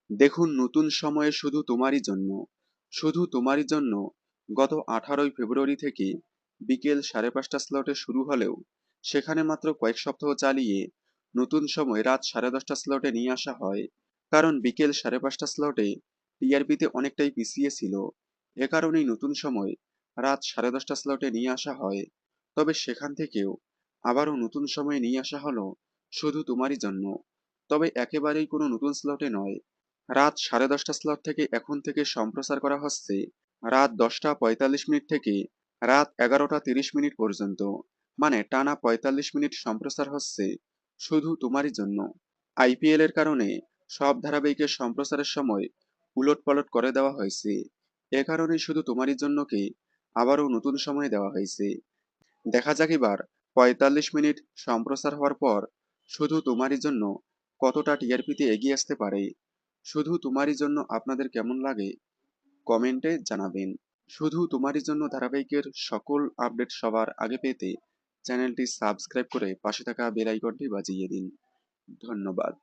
দেখুন নতুন সময়ে শুধু তোমারই জন্য, শুধু তোমারই জন্য গত 18ই ফেব্রুয়ারি থেকে বিকেল 5:30 স্লটে শুরু হলেও সেখানে মাত্র কয়েক সপ্তাহ চালিয়ে নতুন সময় রাত 10:30 স্লটে নিয়ে আসা হয়। কারণ বিকেল 5:30 স্লটে টিআরপিতে অনেকটাই পিছিয়ে ছিল। এ কারণেই নতুন সময় রাত 10:30 স্লটে নিয়ে আসা হয়। তবে সেখান থেকেও আবারও নতুন সময় নিয়ে আসা হলো শুধু তোমারই জন্য, তবে একেবারেই কোনো নতুন স্লটে নয়। রাত 10:30 স্লট থেকে এখন থেকে সম্প্রচার করা হচ্ছে রাত 10:45 থেকে রাত 11:30 পর্যন্ত, মানে টানা 45 মিনিট সম্প্রচার হচ্ছে শুধু তোমারই জন্য। আইপিএল এর কারণে সব ধারাবাহিকের সম্প্রচারের সময় উলটপালট করে দেওয়া হয়েছে। এ কারণেই শুধু তোমারই জন্যকে আবারও নতুন সময় দেওয়া হয়েছে। দেখা যাক এবার 45 মিনিট সম্প্রচার হওয়ার পর শুধু তোমারই জন্য কতটা টিআরপিতে এগিয়ে আসতে পারে। শুধু তোমারই জন্য আপনাদের কেমন লাগে কমেন্টে জানাবেন। শুধু তোমারই জন্য ধারাবাহিকের সকল আপডেট সবার আগে পেতে চ্যানেলটি সাবস্ক্রাইব করে পাশে থাকা বেল আইকনটি বাজিয়ে দিন। ধন্যবাদ।